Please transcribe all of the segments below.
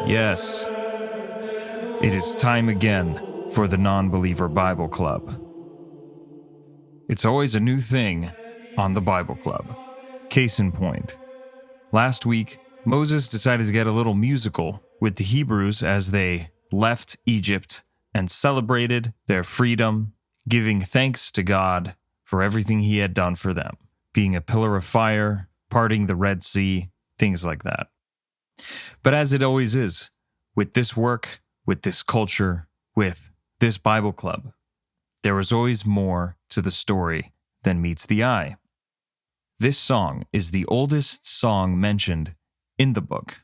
Yes, it is time again for the Non-Believer Bible Club. It's always a new thing on the Bible Club. Case in point, last week, Moses decided to get a little musical with the Hebrews as they left Egypt and celebrated their freedom, giving thanks to God for everything he had done for them, being a pillar of fire, parting the Red Sea, things like that. But as it always is, with this work, with this culture, with this Bible club, there is always more to the story than meets the eye. This song is the oldest song mentioned in the book,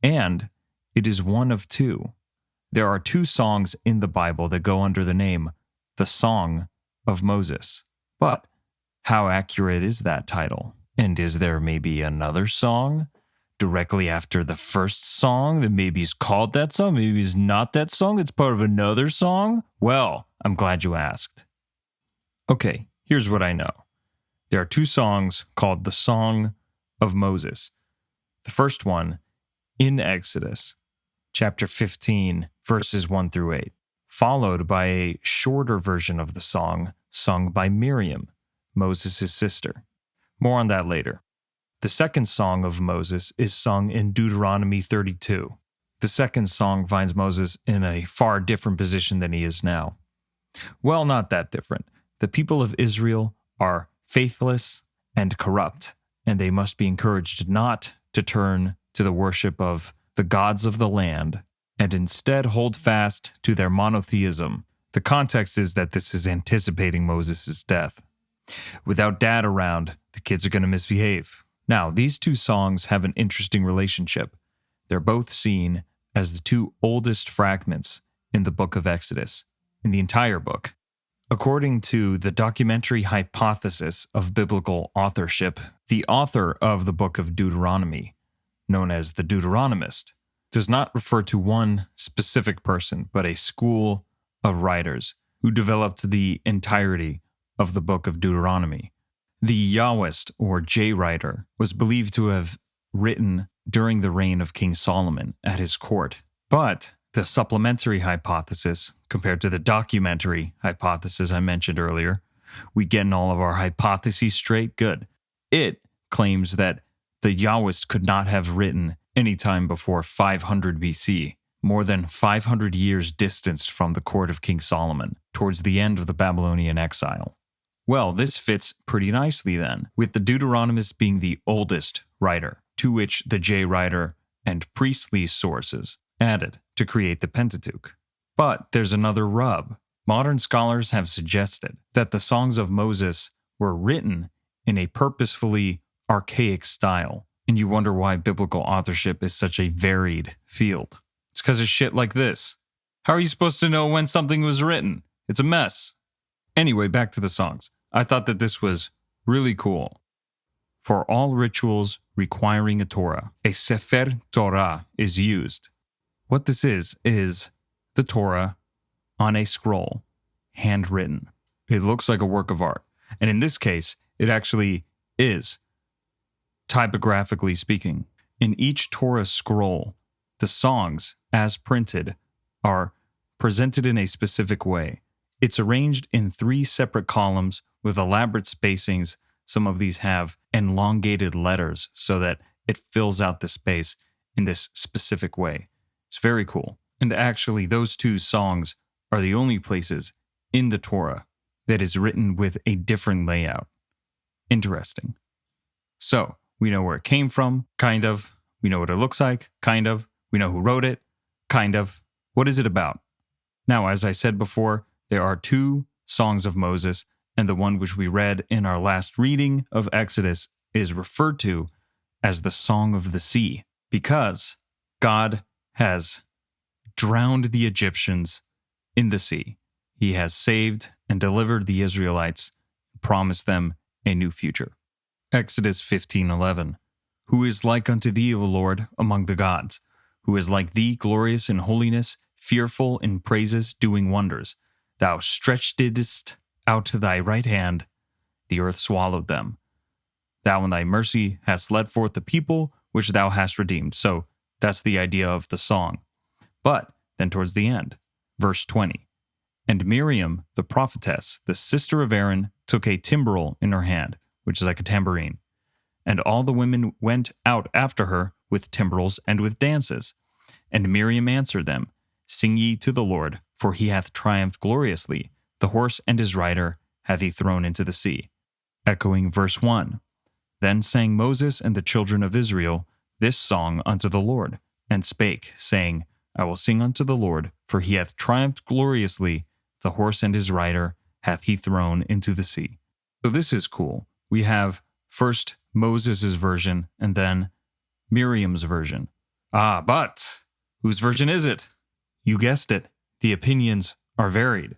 and it is one of two. There are two songs in the Bible that go under the name, the Song of Moses. But how accurate is that title? And is there maybe another song directly after the first song that maybe is called that song? Maybe it's not that song, it's part of another song? Well, I'm glad you asked. Okay, here's what I know. There are two songs called the Song of Moses. The first one, in Exodus, chapter 15, verses 1 through 8, followed by a shorter version of the song sung by Miriam, Moses' sister. More on that later. The second song of Moses is sung in Deuteronomy 32. The second song finds Moses in a far different position than he is now. Well, not that different. The people of Israel are faithless and corrupt, and they must be encouraged not to turn to the worship of the gods of the land, and instead hold fast to their monotheism. The context is that this is anticipating Moses' death. Without dad around, the kids are going to misbehave. Now, these two songs have an interesting relationship. They're both seen as the two oldest fragments in the book of Exodus, in the entire book. According to the documentary hypothesis of biblical authorship, the author of the book of Deuteronomy, known as the Deuteronomist, does not refer to one specific person, but a school of writers who developed the entirety of the book of Deuteronomy. The Yahwist, or J-writer, was believed to have written during the reign of King Solomon at his court. But the supplementary hypothesis, compared to the documentary hypothesis I mentioned earlier, we getting all of our hypotheses straight? Good. It claims that the Yahwist could not have written any time before 500 BC, more than 500 years distanced from the court of King Solomon, towards the end of the Babylonian exile. Well, this fits pretty nicely then, with the Deuteronomist being the oldest writer, to which the J-writer and priestly sources added to create the Pentateuch. But there's another rub. Modern scholars have suggested that the songs of Moses were written in a purposefully archaic style, and you wonder why biblical authorship is such a varied field. It's because of shit like this. How are you supposed to know when something was written? It's a mess. Anyway, back to the songs. I thought that this was really cool. For all rituals requiring a Torah, a Sefer Torah is used. What this is the Torah on a scroll, handwritten. It looks like a work of art. And in this case, it actually is, typographically speaking. In each Torah scroll, the songs, as printed, are presented in a specific way. It's arranged in 3 separate columns with elaborate spacings. Some of these have elongated letters so that it fills out the space in this specific way. It's very cool. And actually, those two songs are the only places in the Torah that is written with a different layout. Interesting. So, we know where it came from, kind of. We know what it looks like, kind of. We know who wrote it, kind of. What is it about? Now, as I said before, there are two songs of Moses, and the one which we read in our last reading of Exodus is referred to as the Song of the Sea, because God has drowned the Egyptians in the sea. He has saved and delivered the Israelites, promised them a new future. Exodus 15:11. Who is like unto thee, O Lord, among the gods? Who is like thee, glorious in holiness, fearful in praises, doing wonders? Thou stretchedst out thy right hand, the earth swallowed them. Thou in thy mercy hast led forth the people which thou hast redeemed. So That's the idea of the song. But then towards the end, verse 20, and Miriam, the prophetess, the sister of Aaron, took a timbrel in her hand, which is like a tambourine. And all the women went out after her with timbrels and with dances. And Miriam answered them, Sing ye to the Lord, for he hath triumphed gloriously. The horse and his rider hath he thrown into the sea. Echoing verse 1. Then sang Moses and the children of Israel this song unto the Lord, and spake, saying, I will sing unto the Lord, for he hath triumphed gloriously. The horse and his rider hath he thrown into the sea. So this is cool. We have first Moses' version and then Miriam's version. But whose version is it? You guessed it. The opinions are varied.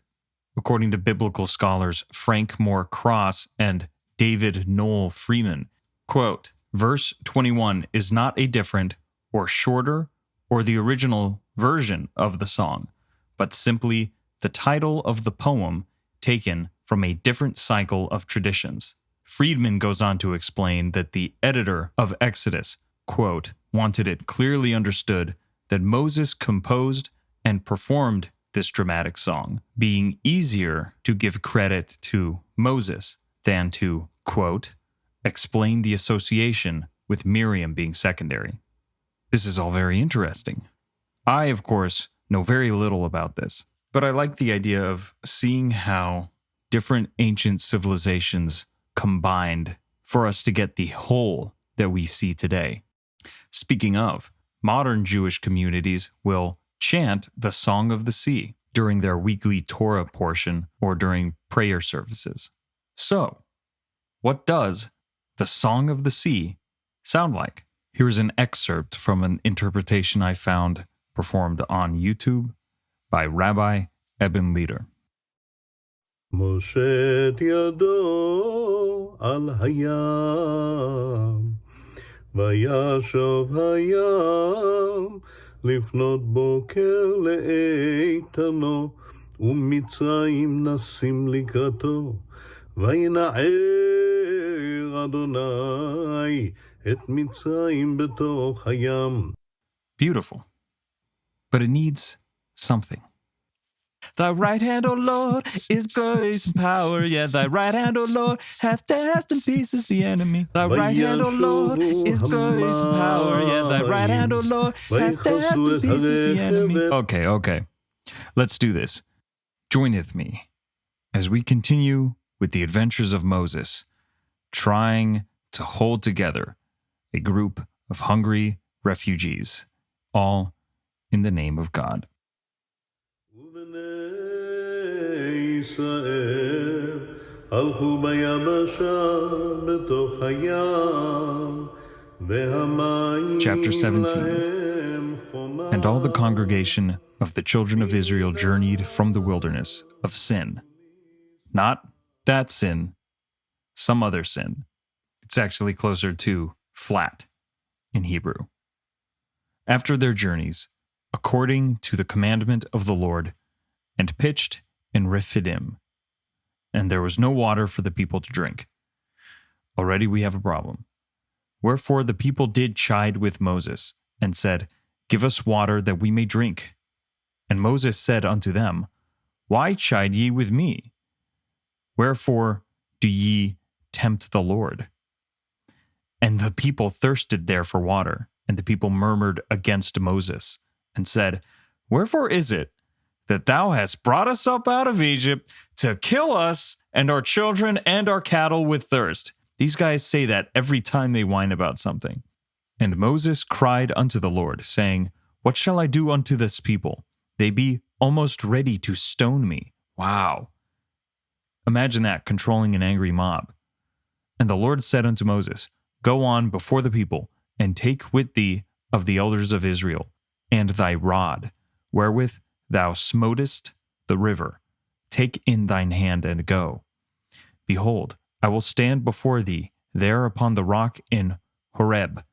According to biblical scholars Frank Moore Cross and David Noel Freeman, quote, verse 21 is not a different or shorter or the original version of the song, but simply the title of the poem taken from a different cycle of traditions. Friedman goes on to explain that the editor of Exodus, quote, wanted it clearly understood that Moses composed and performed this dramatic song, being easier to give credit to Moses than to, quote, explain the association with Miriam being secondary. This is all very interesting. I, of course, know very little about this, but I like the idea of seeing how different ancient civilizations combined for us to get the whole that we see today. Speaking of, modern Jewish communities will chant the Song of the Sea during their weekly Torah portion or during prayer services. So, what does the Song of the Sea sound like? Here's an excerpt from an interpretation I found performed on YouTube by Rabbi Eben Leder. מושט ידו על הים, וישוב הים לפנות בוקר לאיתנו, ומצרים נסים לקראתו, וינער אדוני את מצרים בתוך הים. Beautiful. But it needs something. Thy right hand, O Lord, is grace and power. Yeah, thy right hand, O Lord, hath dashed in pieces the enemy. Thy right hand, O Lord, is grace and power. Yeah, thy right hand, O Lord, hath dashed in pieces the enemy. Okay. Let's do this. Join with me as we continue with the adventures of Moses, trying to hold together a group of hungry refugees, all in the name of God. Chapter 17. And all the congregation of the children of Israel journeyed from the wilderness of Sin. Not that sin, some other sin. It's actually closer to flat in Hebrew. After their journeys, according to the commandment of the Lord, and pitched in Rephidim, and there was no water for the people to drink. Already we have a problem. Wherefore the people did chide with Moses, and said, Give us water that we may drink. And Moses said unto them, Why chide ye with me? Wherefore do ye tempt the Lord? And the people thirsted there for water, and the people murmured against Moses, and said, Wherefore is it that thou hast brought us up out of Egypt to kill us and our children and our cattle with thirst? These guys say that every time they whine about something. And Moses cried unto the Lord, saying, What shall I do unto this people? They be almost ready to stone me. Wow. Imagine that, controlling an angry mob. And the Lord said unto Moses, Go on before the people, and take with thee of the elders of Israel, and thy rod, wherewith thou smotest the river. Take in thine hand and go. Behold, I will stand before thee there upon the rock in Horeb,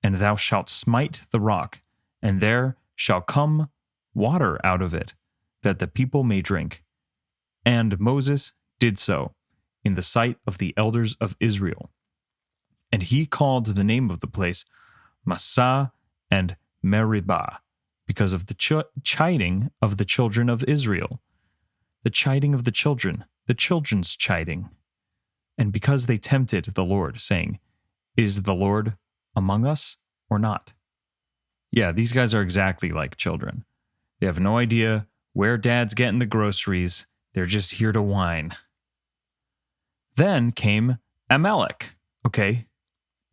and thou shalt smite the rock, and there shall come water out of it, that the people may drink. And Moses did so in the sight of the elders of Israel. And he called the name of the place Massah and Meribah, because of the chiding of the children of Israel. The chiding of the children's chiding. And because they tempted the Lord, saying, "Is the Lord among us or not?" Yeah, these guys are exactly like children. They have no idea where dad's getting the groceries. They're just here to whine. Then came Amalek,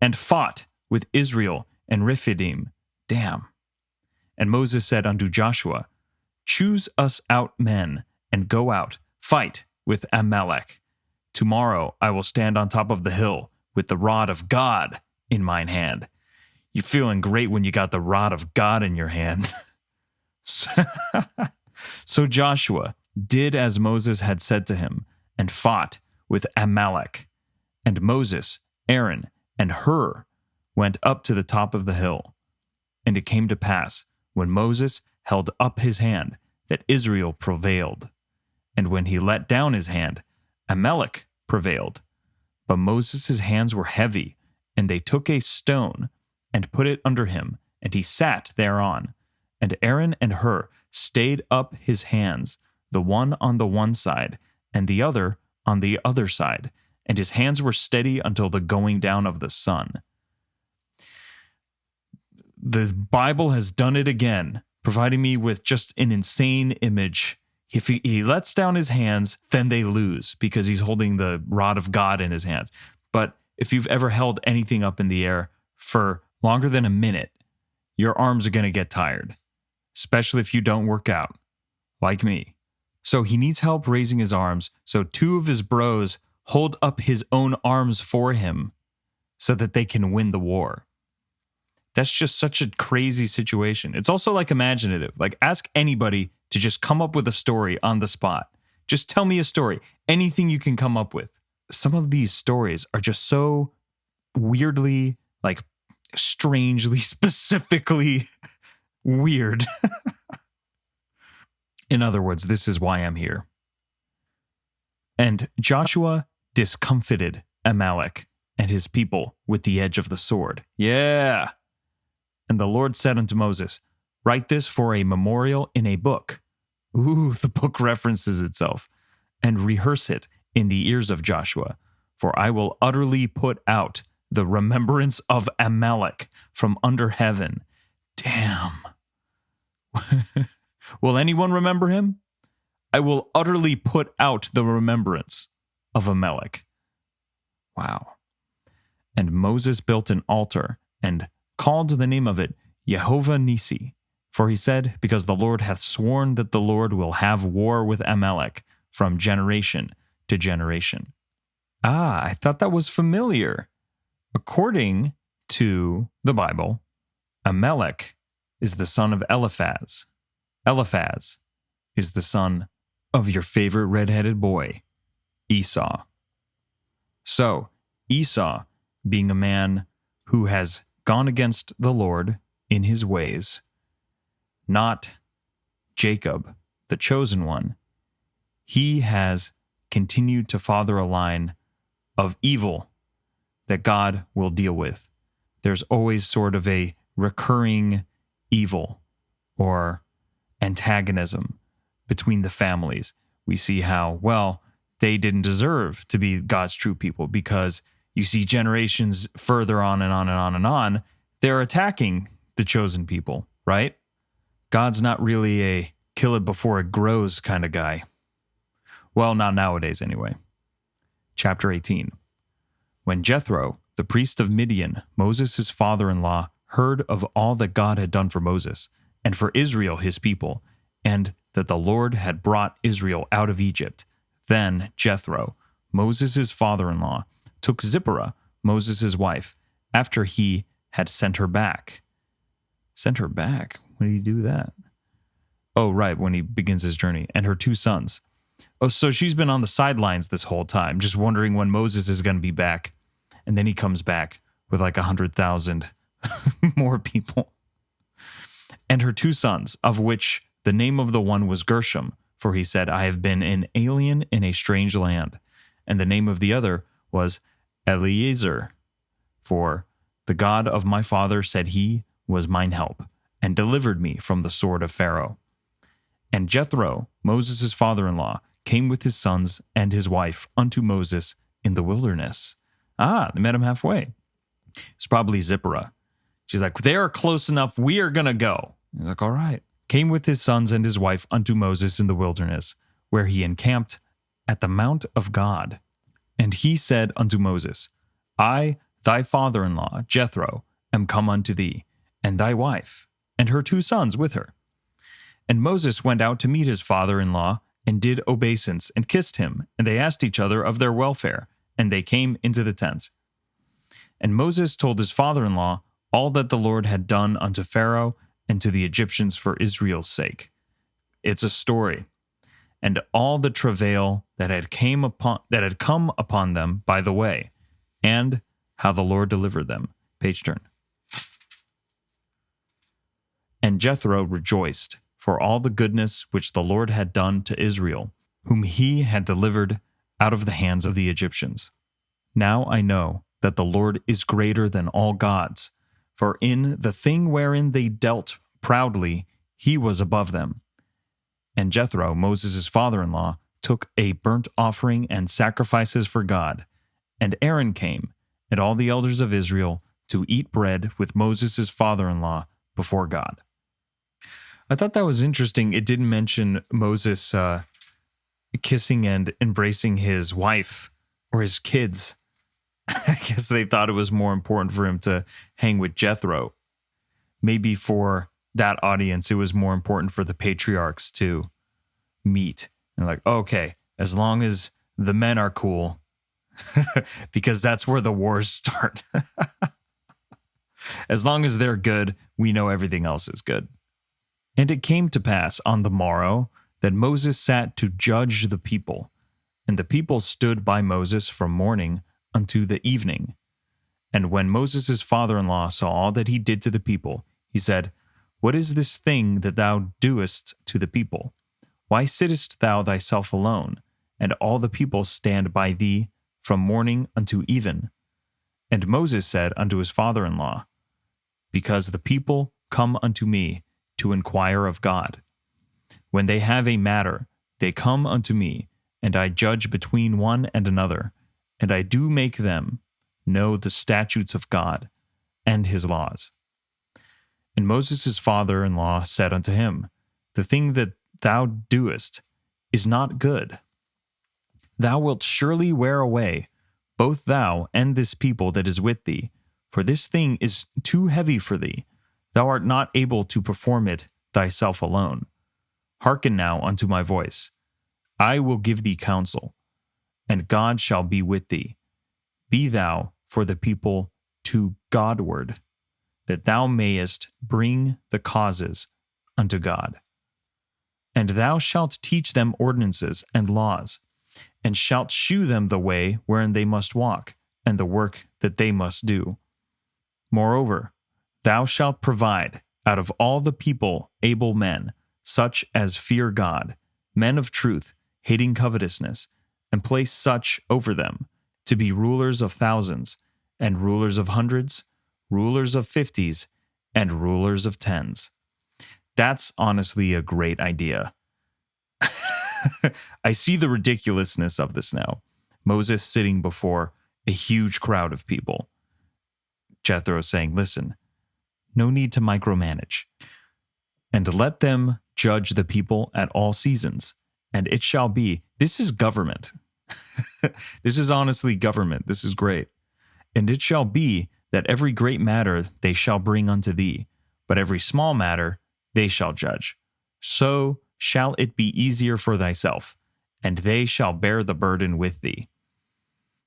and fought with Israel and Rephidim. Damn. And Moses said unto Joshua, "Choose us out men, and go out, fight with Amalek. Tomorrow I will stand on top of the hill with the rod of God in mine hand." You're feeling great when you got the rod of God in your hand. So Joshua did as Moses had said to him, and fought with Amalek. And Moses, Aaron, and Hur went up to the top of the hill. And it came to pass, when Moses held up his hand, that Israel prevailed. And when he let down his hand, Amalek prevailed. But Moses' hands were heavy, and they took a stone and put it under him, and he sat thereon. And Aaron and Hur stayed up his hands, the one on the one side, and the other on the other side, and his hands were steady until the going down of the sun. The Bible has done it again, providing me with just an insane image. If he lets down his hands, then they lose, because he's holding the rod of God in his hands. But if you've ever held anything up in the air for longer than a minute, your arms are going to get tired, especially if you don't work out, like me. So he needs help raising his arms, so two of his bros hold up his own arms for him so that they can win the war. That's just such a crazy situation. It's also like imaginative. Like, ask anybody to just come up with a story on the spot. Just tell me a story, anything you can come up with. Some of these stories are just so weirdly, like, strangely, specifically weird. In other words, this is why I'm here. And Joshua discomfited Amalek and his people with the edge of the sword. Yeah. And the Lord said unto Moses, "Write this for a memorial in a book." Ooh, the book references itself. "And rehearse it in the ears of Joshua, for I will utterly put out the remembrance of Amalek from under heaven." Damn. Will anyone remember him? I will utterly put out the remembrance of Amalek. Wow. And Moses built an altar and called the name of it Jehovah Nissi. For he said, "Because the Lord hath sworn that the Lord will have war with Amalek from generation to generation." Ah, I thought that was familiar. According to the Bible, Amalek is the son of Eliphaz. Eliphaz is the son of your favorite redheaded boy, Esau. So, Esau, being a man who has gone against the Lord in his ways, not Jacob, the chosen one, he has continued to father a line of evil that God will deal with. There's always sort of a recurring evil or antagonism between the families. We see how, well, they didn't deserve to be God's true people, because you see generations further on and on and on and on, they're attacking the chosen people, right? God's not really a kill it before it grows kind of guy. Well, not nowadays anyway. Chapter 18. When Jethro, the priest of Midian, Moses' father-in-law, heard of all that God had done for Moses, and for Israel his people, and that the Lord had brought Israel out of Egypt, then Jethro, Moses' father-in-law, took Zipporah, Moses' wife, after he had sent her back. Sent her back? When did he do that? Oh, right, when he begins his journey, and her two sons. Oh, so she's been on the sidelines this whole time, just wondering when Moses is going to be back. And then he comes back with like 100,000 more people. And her two sons, of which the name of the one was Gershom, for he said, "I have been an alien in a strange land." And the name of the other was Eliezer, for the God of my father said he was mine help. and delivered me from the sword of Pharaoh. And Jethro, Moses' father-in-law, came with his sons and his wife unto Moses in the wilderness. They met him halfway. It's probably Zipporah. She's like, they are close enough. We are going to go. He's like, all right. Came with his sons and his wife unto Moses in the wilderness, where he encamped at the mount of God. And he said unto Moses, I, thy father-in-law, Jethro, am come unto thee, and thy wife, and her 2 sons with her. And Moses went out to meet his father-in-law, and did obeisance, and kissed him, and they asked each other of their welfare, and they came into the tent. And Moses told his father-in-law all that the Lord had done unto Pharaoh and to the Egyptians for Israel's sake. It's a story. And all the travail that had come upon them by the way, and how the Lord delivered them. Page turn. And Jethro rejoiced for all the goodness which the Lord had done to Israel, whom he had delivered out of the hands of the Egyptians. Now I know that the Lord is greater than all gods, for in the thing wherein they dealt proudly, he was above them. And Jethro, Moses' father-in-law, took a burnt offering and sacrifices for God. And Aaron came, and all the elders of Israel, to eat bread with Moses' father-in-law before God. I thought that was interesting. It didn't mention Moses kissing and embracing his wife or his kids. I guess they thought it was more important for him to hang with Jethro. Maybe for that audience, it was more important for the patriarchs to meet. And like, okay, as long as the men are cool, because that's where the wars start. As long as they're good, we know everything else is good. And it came to pass on the morrow that Moses sat to judge the people. And the people stood by Moses from morning unto the evening. And when Moses' father-in-law saw all that he did to the people, he said, What is this thing that thou doest to the people? Why sittest thou thyself alone, and all the people stand by thee from morning unto even? And Moses said unto his father-in-law, Because the people come unto me to inquire of God. When they have a matter, they come unto me, and I judge between one and another, and I do make them know the statutes of God and his laws. And Moses' father-in-law said unto him, The thing that thou doest is not good. Thou wilt surely wear away, both thou and this people that is with thee, for this thing is too heavy for thee. Thou art not able to perform it thyself alone. Hearken now unto my voice. I will give thee counsel, and God shall be with thee. Be thou for the people to Godward, that thou mayest bring the causes unto God. And thou shalt teach them ordinances and laws, and shalt shew them the way wherein they must walk, and the work that they must do. Moreover, thou shalt provide out of all the people able men, such as fear God, men of truth, hating covetousness, and place such over them, to be rulers of thousands, and rulers of hundreds, rulers of 50s, and rulers of 10s. That's honestly a great idea. I see the ridiculousness of this now. Moses sitting before a huge crowd of people. Jethro saying, listen, no need to micromanage. And let them judge the people at all seasons. And it shall be, this is government. This is honestly government. This is great. And it shall be that every great matter they shall bring unto thee, but every small matter they shall judge. So shall it be easier for thyself, and they shall bear the burden with thee.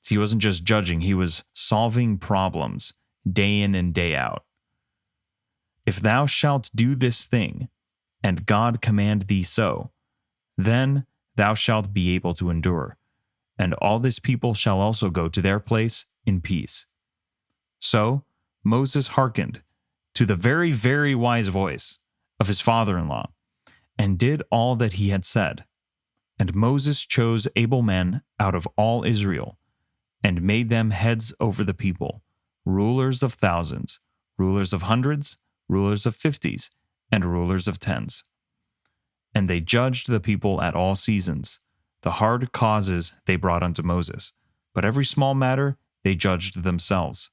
So he wasn't just judging, he was solving problems day in and day out. If thou shalt do this thing, and God command thee so, then thou shalt be able to endure, and all this people shall also go to their place in peace. So Moses hearkened to the very, very wise voice of his father-in-law, and did all that he had said. And Moses chose able men out of all Israel, and made them heads over the people, rulers of thousands, rulers of hundreds, rulers of 50s, and rulers of tens. And they judged the people at all seasons. The hard causes they brought unto Moses, but every small matter they judged themselves.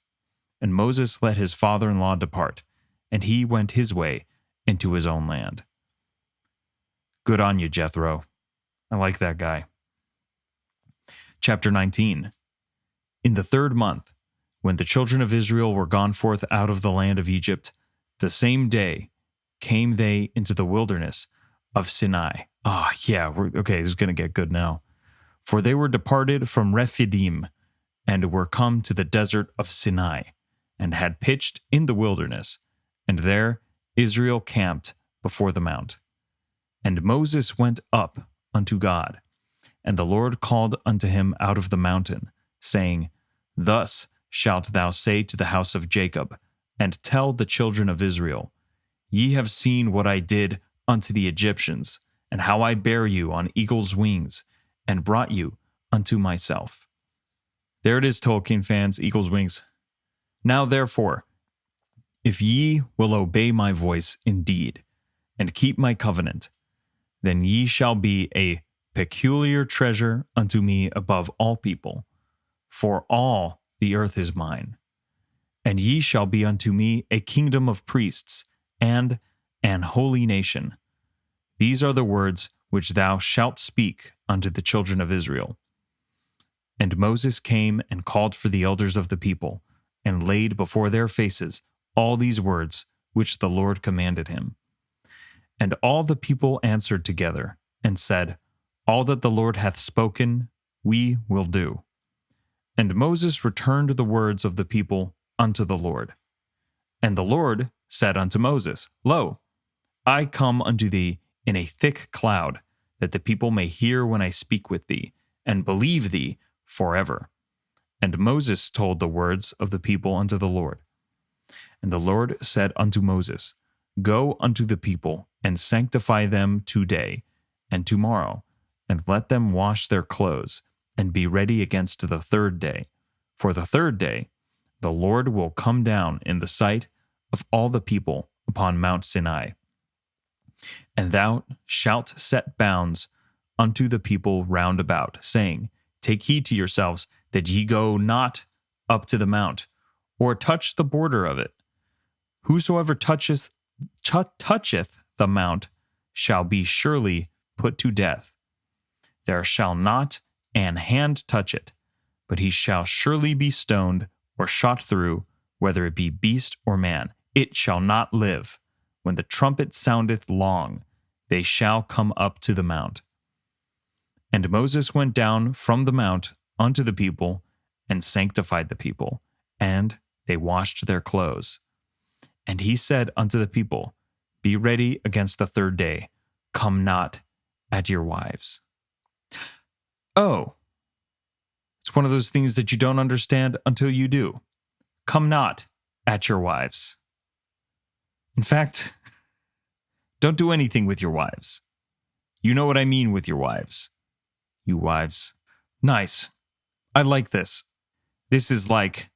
And Moses let his father-in-law depart, and he went his way into his own land. Good on you, Jethro. I like that guy. Chapter 19. In the 3rd month, when the children of Israel were gone forth out of the land of Egypt, the same day came they into the wilderness of Sinai. Okay, this is going to get good now. For they were departed from Rephidim, and were come to the desert of Sinai, and had pitched in the wilderness, and there Israel camped before the mount. And Moses went up unto God, and the Lord called unto him out of the mountain, saying, Thus shalt thou say to the house of Jacob, and tell the children of Israel, Ye have seen what I did unto the Egyptians, and how I bare you on eagle's wings, and brought you unto myself. There it is, Tolkien fans, eagle's wings. Now therefore, if ye will obey my voice indeed, and keep my covenant, then ye shall be a peculiar treasure unto me above all people, for all the earth is mine. And ye shall be unto me a kingdom of priests, and an holy nation. These are the words which thou shalt speak unto the children of Israel. And Moses came and called for the elders of the people, and laid before their faces all these words which the Lord commanded him. And all the people answered together, and said, All that the Lord hath spoken, we will do. And Moses returned the words of the people unto the Lord. And the Lord said unto Moses, Lo, I come unto thee in a thick cloud, that the people may hear when I speak with thee, and believe thee forever. And Moses told the words of the people unto the Lord. And the Lord said unto Moses, Go unto the people, and sanctify them today and tomorrow, and let them wash their clothes, and be ready against the 3rd day. For the 3rd day the Lord will come down in the sight of all the people upon Mount Sinai. And thou shalt set bounds unto the people round about, saying, Take heed to yourselves, that ye go not up to the mount, or touch the border of it. Whosoever toucheth the mount shall be surely put to death. There shall not an hand touch it, but he shall surely be stoned or shot through, whether it be beast or man. It shall not live. When the trumpet soundeth long, they shall come up to the mount. And Moses went down from the mount unto the people, and sanctified the people, and they washed their clothes. And he said unto the people, Be ready against the 3rd day, come not at your wives. Oh, it's one of those things that you don't understand until you do. Come not at your wives. In fact, don't do anything with your wives. You know what I mean with your wives. You wives. Nice. I like this. This is like,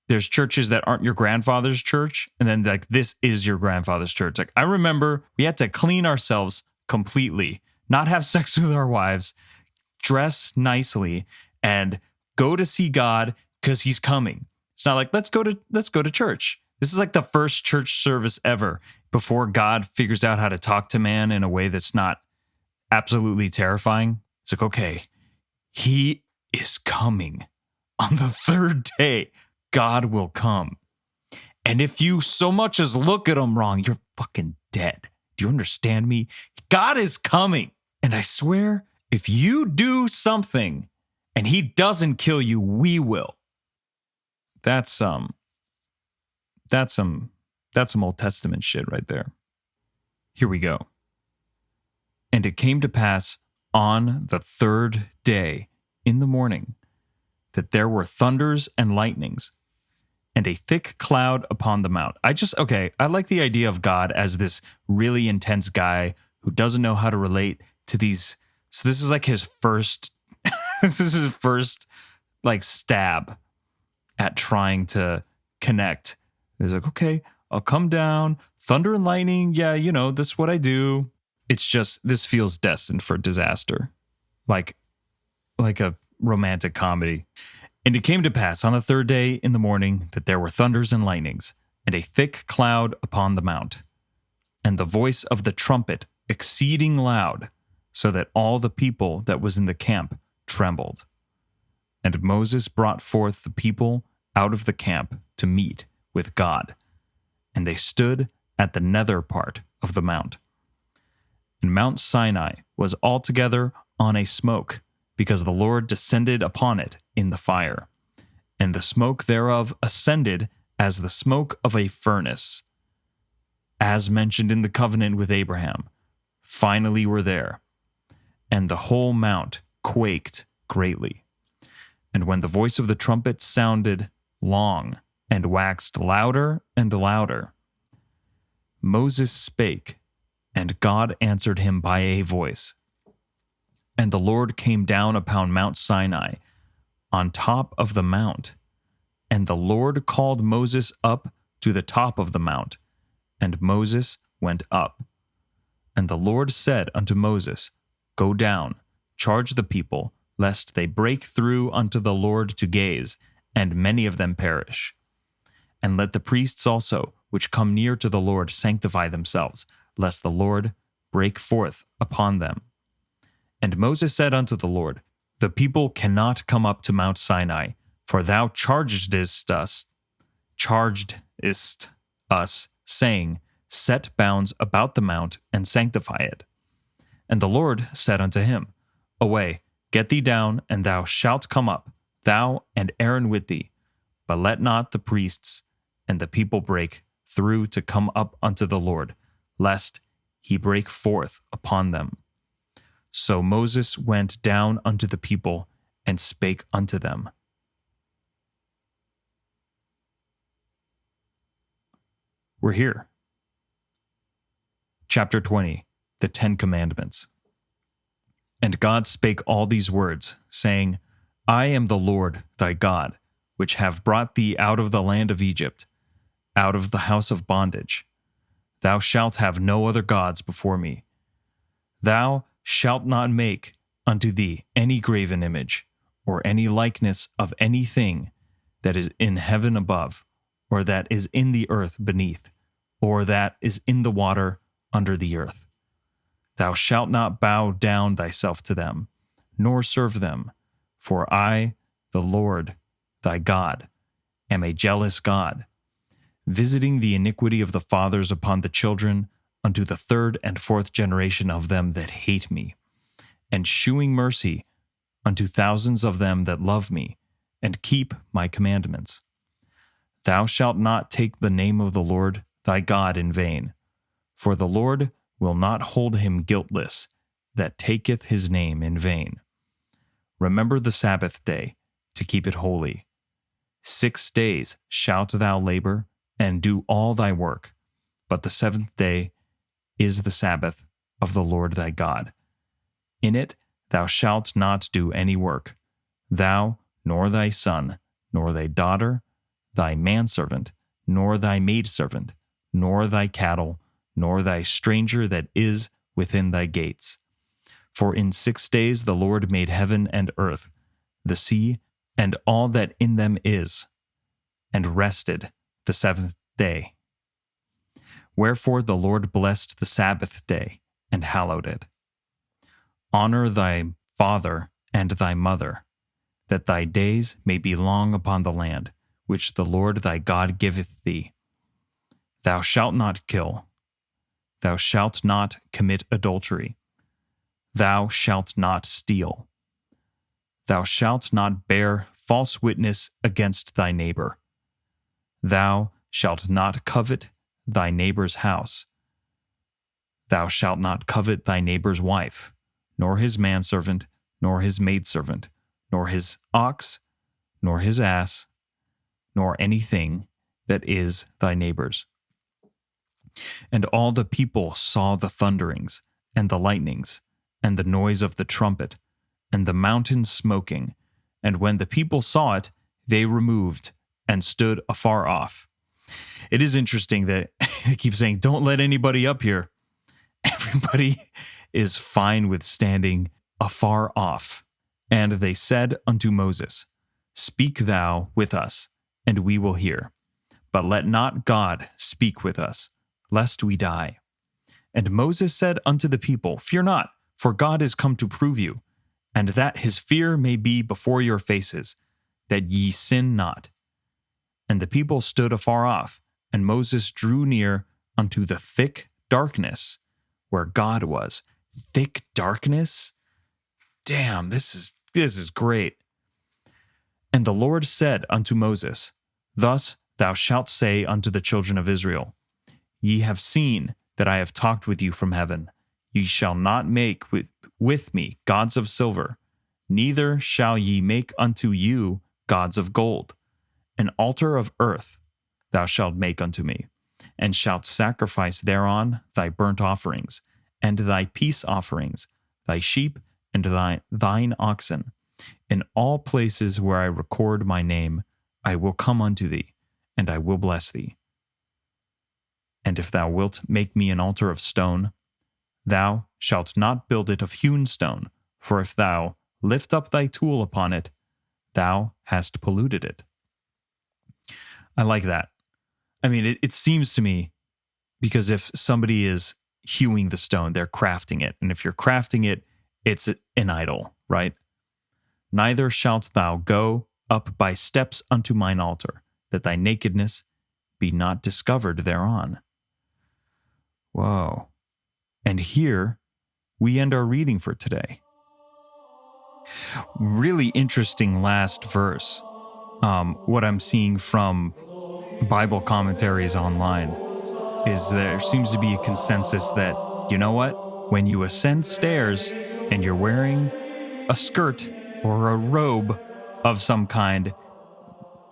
there's churches that aren't your grandfather's church, and then like, this is your grandfather's church. Like, I remember we had to clean ourselves completely, not have sex with our wives, dress nicely, and go to see God because he's coming. It's not like, let's go to church. This is like the first church service ever before God figures out how to talk to man in a way that's not absolutely terrifying. It's like, okay, he is coming. On the 3rd day, God will come. And if you so much as look at him wrong, you're fucking dead. Do you understand me? God is coming. And I swear, if you do something and he doesn't kill you, we will. That's some Old Testament shit right there. Here we go. And it came to pass on the 3rd day in the morning that there were thunders and lightnings and a thick cloud upon the mount. I like the idea of God as this really intense guy who doesn't know how to relate to these. So this is like his first, like stab at trying to connect. He's like, okay, I'll come down. Thunder and lightning, yeah, that's what I do. It's just, this feels destined for disaster. Like a romantic comedy. And it came to pass on the third day in the morning that there were thunders and lightnings, and a thick cloud upon the mount, and the voice of the trumpet exceeding loud, so that all the people that was in the camp trembled. And Moses brought forth the people out of the camp to meet with God, and they stood at the nether part of the mount. And Mount Sinai was altogether on a smoke, because the Lord descended upon it in the fire, and the smoke thereof ascended as the smoke of a furnace, as mentioned in the covenant with Abraham, finally were there, and the whole mount quaked greatly. And when the voice of the trumpet sounded long, and waxed louder and louder, Moses spake, and God answered him by a voice. And the Lord came down upon Mount Sinai, on top of the mount. And the Lord called Moses up to the top of the mount, and Moses went up. And the Lord said unto Moses, Go down, charge the people, lest they break through unto the Lord to gaze, and many of them perish. And let the priests also, which come near to the Lord, sanctify themselves, lest the Lord break forth upon them. And Moses said unto the Lord, The people cannot come up to Mount Sinai, for thou chargedest us, saying, Set bounds about the mount, and sanctify it. And the Lord said unto him, Away, get thee down, and thou shalt come up, thou and Aaron with thee. But let not the priests and the people break through to come up unto the Lord, lest he break forth upon them. So Moses went down unto the people, and spake unto them. We're here. Chapter 20, the 10 Commandments. And God spake all these words, saying, I am the Lord thy God, which have brought thee out of the land of Egypt, out of the house of bondage. Thou shalt have no other gods before me. Thou shalt not make unto thee any graven image, or any likeness of anything that is in heaven above, or that is in the earth beneath, or that is in the water under the earth. Thou shalt not bow down thyself to them, nor serve them, for I, the Lord thy God, am a jealous God, visiting the iniquity of the fathers upon the children unto the third and fourth generation of them that hate me, and shewing mercy unto thousands of them that love me, and keep my commandments. Thou shalt not take the name of the Lord thy God in vain, for the Lord will not hold him guiltless that taketh his name in vain. Remember the Sabbath day, to keep it holy. 6 days shalt thou labor, and do all thy work, but the seventh day is the Sabbath of the Lord thy God. In it thou shalt not do any work, thou, nor thy son, nor thy daughter, thy manservant, nor thy maidservant, nor thy cattle, nor thy stranger that is within thy gates. For in 6 days the Lord made heaven and earth, the sea, and all that in them is, and rested the seventh day. Wherefore the Lord blessed the Sabbath day, and hallowed it. Honor thy father and thy mother, that thy days may be long upon the land, which the Lord thy God giveth thee. Thou shalt not kill. Thou shalt not commit adultery. Thou shalt not steal. Thou shalt not bear false witness against thy neighbor. Thou shalt not covet thy neighbor's house. Thou shalt not covet thy neighbor's wife, nor his manservant, nor his maidservant, nor his ox, nor his ass, nor anything that is thy neighbor's. And all the people saw the thunderings, and the lightnings, and the noise of the trumpet, and the mountain smoking. And when the people saw it, they removed, and stood afar off. It is interesting that they keep saying, don't let anybody up here. Everybody is fine with standing afar off. And they said unto Moses, speak thou with us, and we will hear. But let not God speak with us, lest we die. And Moses said unto the people, fear not, for God is come to prove you, and that his fear may be before your faces, that ye sin not. And the people stood afar off, and Moses drew near unto the thick darkness where God was. Thick darkness? Damn, this is great. And the Lord said unto Moses, thus thou shalt say unto the children of Israel, ye have seen that I have talked with you from heaven. Ye shall not make with me gods of silver, neither shall ye make unto you gods of gold. An altar of earth thou shalt make unto me, and shalt sacrifice thereon thy burnt offerings, and thy peace offerings, thy sheep, and thine oxen. In all places where I record my name, I will come unto thee, and I will bless thee. And if thou wilt make me an altar of stone, thou shalt not build it of hewn stone, for if thou lift up thy tool upon it, thou hast polluted it. I like that. I mean, it seems to me, because if somebody is hewing the stone, they're crafting it. And if you're crafting it, it's an idol, right? Neither shalt thou go up by steps unto mine altar, that thy nakedness be not discovered thereon. Whoa. And here we end our reading for today. Really interesting last verse. What I'm seeing from Bible commentaries online is there seems to be a consensus that, you know what? When you ascend stairs and you're wearing a skirt or a robe of some kind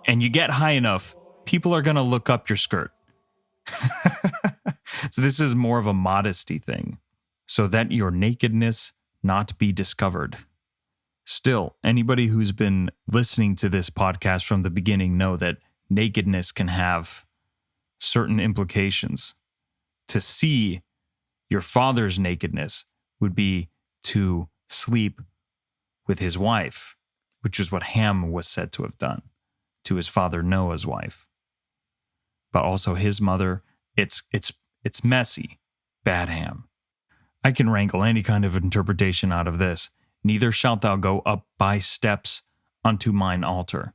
and you get high enough, people are going to look up your skirt. So this is more of a modesty thing, so that your nakedness not be discovered. Still, anybody who's been listening to this podcast from the beginning know that nakedness can have certain implications. To see your father's nakedness would be to sleep with his wife, which is what Ham was said to have done to his father Noah's wife. But also his mother, it's messy. Bad Ham. I can wrangle any kind of interpretation out of this. Neither shalt thou go up by steps unto mine altar.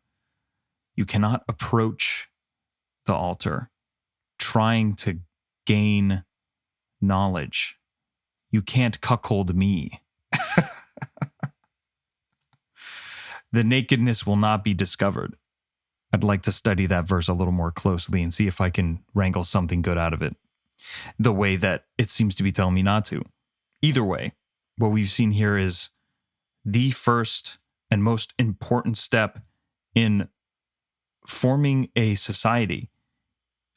You cannot approach the altar trying to gain knowledge. You can't cuckold me. The nakedness will not be discovered. I'd like to study that verse a little more closely and see if I can wrangle something good out of it, the way that it seems to be telling me not to. Either way, what we've seen here is the first and most important step in forming a society.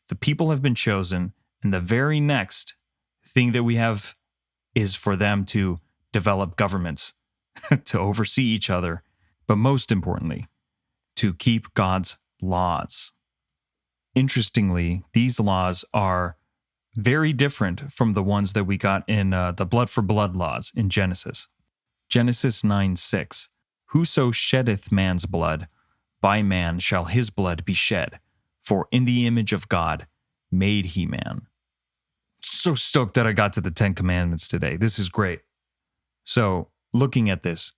The people have been chosen, and the very next thing that we have is for them to develop governments, to oversee each other, but most importantly, to keep God's laws. Interestingly, these laws are very different from the ones that we got in the blood for blood laws in Genesis. Genesis 9:6. Whoso sheddeth man's blood, by man shall his blood be shed, for in the image of God made he man. So stoked that I got to the 10 Commandments today. This is great. So, looking at this,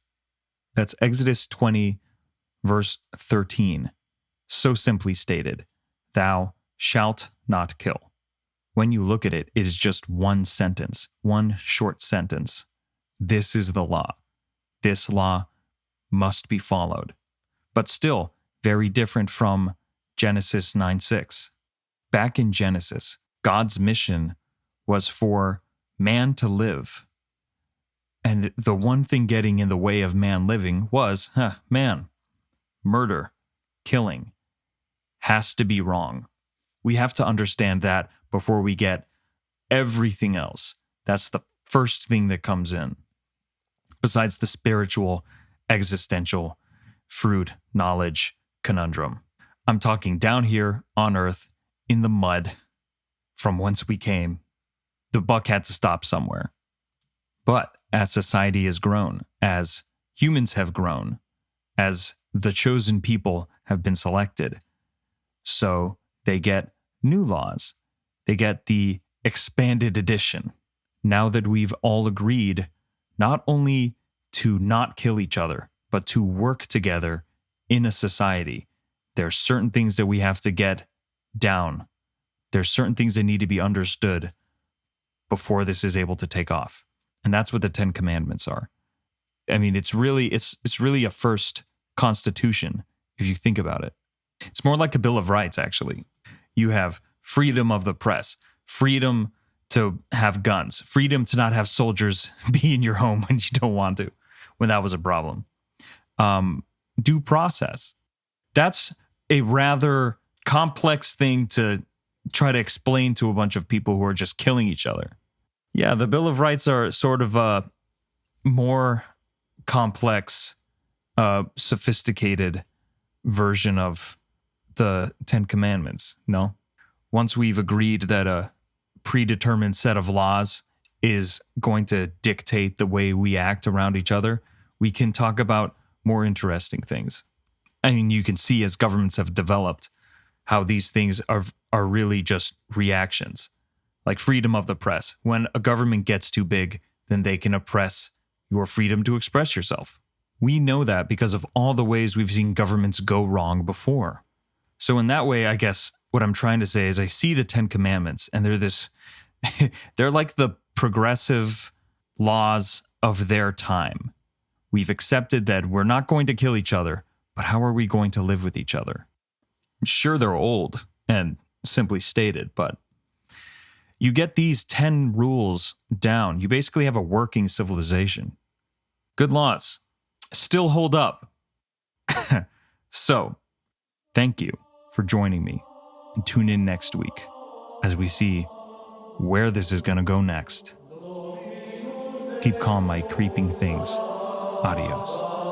that's Exodus 20, verse 13. So simply stated, thou shalt not kill. When you look at it, it is just one sentence, one short sentence. This is the law. This law must be followed. But still, very different from Genesis 9:6. Back in Genesis, God's mission was for man to live. And the one thing getting in the way of man living was, man. Murder, killing, has to be wrong. We have to understand that before we get everything else. That's the first thing that comes in. Besides the spiritual, existential, fruit, knowledge, conundrum. I'm talking down here on earth in the mud from whence we came. The buck had to stop somewhere. But as society has grown, as humans have grown, as the chosen people have been selected, so they get new laws. They get the expanded edition. Now that we've all agreed not only to not kill each other, but to work together in a society, there's certain things that we have to get down. There's certain things that need to be understood before this is able to take off. And that's what the 10 Commandments are. I mean, it's really a first constitution, if you think about it. It's more like a Bill of Rights, actually. You have freedom of the press, freedom to have guns, freedom to not have soldiers be in your home when you don't want to, when that was a problem. Due process. That's a rather complex thing to try to explain to a bunch of people who are just killing each other. Yeah, the Bill of Rights are sort of a more complex, sophisticated version of the 10 Commandments, no? Once we've agreed that a predetermined set of laws is going to dictate the way we act around each other, we can talk about more interesting things. I mean, you can see as governments have developed how these things are really just reactions. Like freedom of the press. When a government gets too big, then they can oppress your freedom to express yourself. We know that because of all the ways we've seen governments go wrong before. So in that way, I guess what I'm trying to say is I see the 10 Commandments and they're like the progressive laws of their time. We've accepted that we're not going to kill each other, but how are we going to live with each other? Sure, they're old and simply stated, but you get these 10 rules down. You basically have a working civilization. Good laws. Still hold up. So, thank you for joining me. And tune in next week as we see where this is going to go next. Keep calm, my creeping things. Adios.